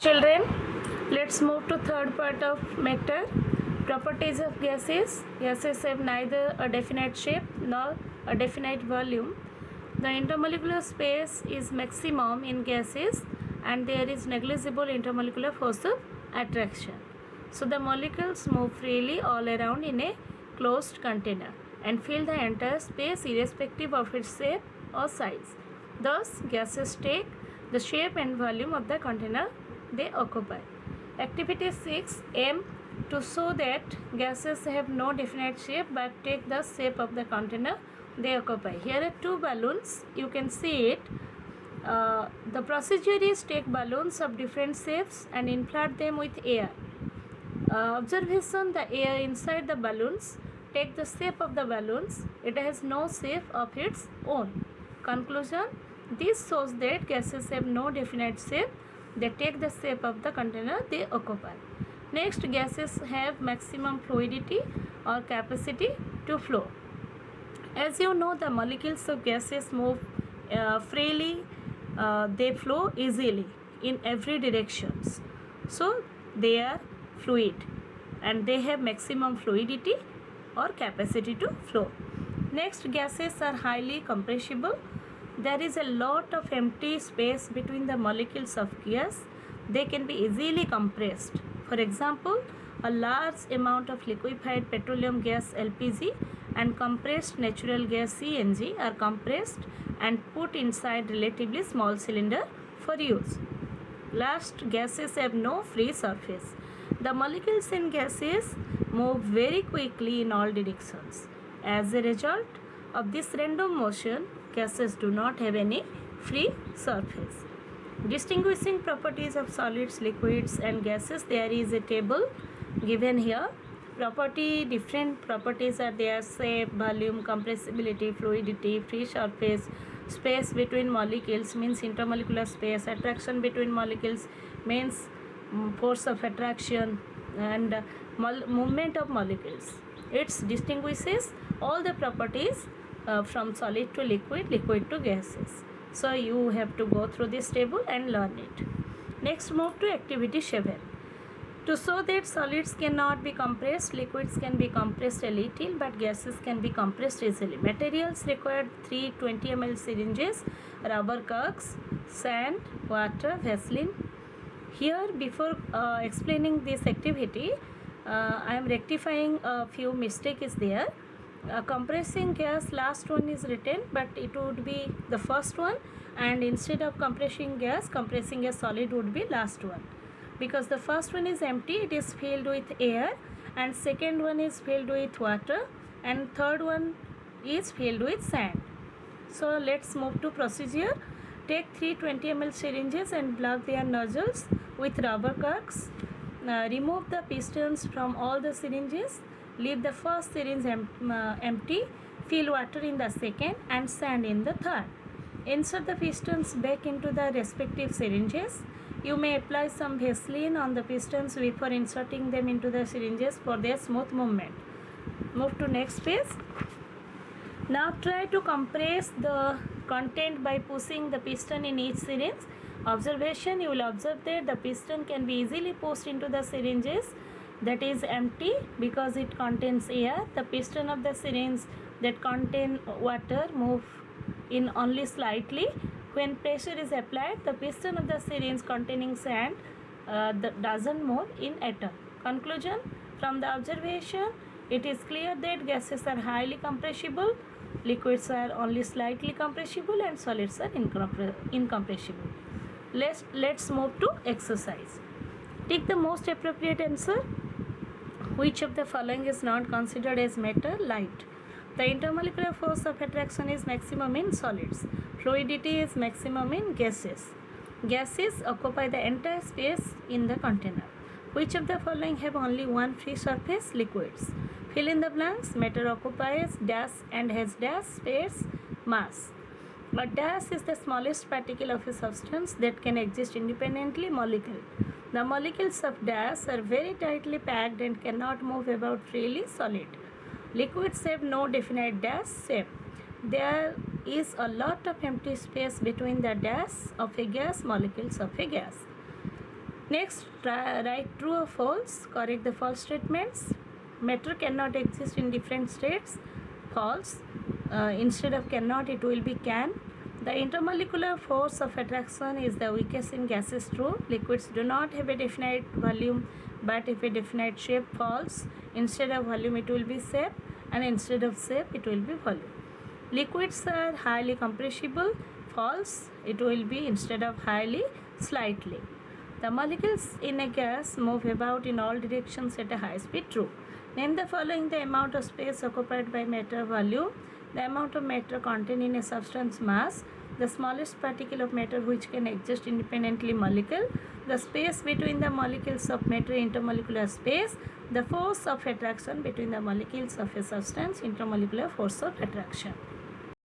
Children, let's move to third part of matter. Properties of gases. Gases have neither a definite shape nor a definite volume. The intermolecular space is maximum in gases and there is negligible intermolecular force of attraction. So the molecules move freely all around in a closed container and fill the entire space irrespective of its shape or size. Thus, gases take the shape and volume of the container they occupy. Activity 6 aim to show that gases have no definite shape but take the shape of the container they occupy. Here are two balloons, you can see it. The procedure is take balloons of different shapes and inflate them with air. Observation, the air inside the balloons take the shape of the balloons. It has no shape of its own. Conclusion, this shows that gases have no definite shape. They take the shape of the container they occupy. Next, gases have maximum fluidity or capacity to flow. As you know, the molecules of gases move freely, they flow easily in every directions. So they are fluid and they have maximum fluidity or capacity to flow. Next, gases are highly compressible. There is a lot of empty space between the molecules of gas. They can be easily compressed. For example, a large amount of liquefied petroleum gas LPG and compressed natural gas CNG are compressed and put inside relatively small cylinder for use. Last, gases have no free surface. The molecules in gases move very quickly in all directions. As a result of this random motion, gases do not have any free surface. Distinguishing properties of solids, liquids and gases, there is a table given here. Different properties are there: shape, volume, compressibility, fluidity, free surface, space between molecules means intermolecular space, attraction between molecules means force of attraction, and movement of molecules. It distinguishes all the properties from solid to liquid, liquid to gases. So you have to go through this table and learn it. Next, move to activity 7. To show that solids cannot be compressed, liquids can be compressed a little but gases can be compressed easily. Materials required: 3 20 ml syringes, rubber corks, sand, water, Vaseline. Here, before explaining this activity, I am rectifying a few mistakes there. Compressing gas, last one is written but it would be the first one, and instead of compressing a solid would be last one, because the first one is empty, it is filled with air, and second one is filled with water, and third one is filled with sand. So let's move to procedure. Take 3 20 ml syringes and plug their nozzles with rubber corks. Remove the pistons from all the syringes. Leave the first syringe empty. Fill water in the second and sand in the third. Insert the pistons back into the respective syringes. You may apply some Vaseline on the pistons before inserting them into the syringes for their smooth movement. Move to next page. Now try to compress the content by pushing the piston in each syringe. Observation, you will observe that the piston can be easily pushed into the syringes that is empty because it contains air. The piston of the syringe that contain water move in only slightly. When pressure is applied, the piston of the syringe containing sand doesn't move in at all. Conclusion, from the observation, it is clear that gases are highly compressible, liquids are only slightly compressible, and solids are incompressible. Let's move to exercise. Take the most appropriate answer. Which of the following is not considered as matter? Light. The intermolecular force of attraction is maximum in solids. Fluidity is maximum in gases. Gases occupy the entire space in the container. Which of the following have only one free surface? Liquids. Fill in the blanks. Matter occupies dash and has dash space mass. A dash is the smallest particle of a substance that can exist independently. Molecule. The molecules of dash are very tightly packed and cannot move about freely. Solid. Liquids have no definite dash shape. There is a lot of empty space between the dash of a gas, molecules of a gas. Next, write true or false. Correct the false statements. Matter cannot exist in different states. False. Instead of cannot, it will be can. The intermolecular force of attraction is the weakest in gases. True. Liquids do not have a definite volume but have a definite shape. False. Instead of volume, it will be shape, and instead of shape, it will be volume. Liquids are highly compressible. False. It will be instead of highly, slightly. The molecules in a gas move about in all directions at a high speed. True. Name the following the amount of space occupied by matter. Volume. The amount of matter contained in a substance. Mass. The smallest particle of matter which can exist independently. Molecule. The space between the molecules of matter. Intermolecular space. The force of attraction between the molecules of a substance. Intermolecular force of attraction.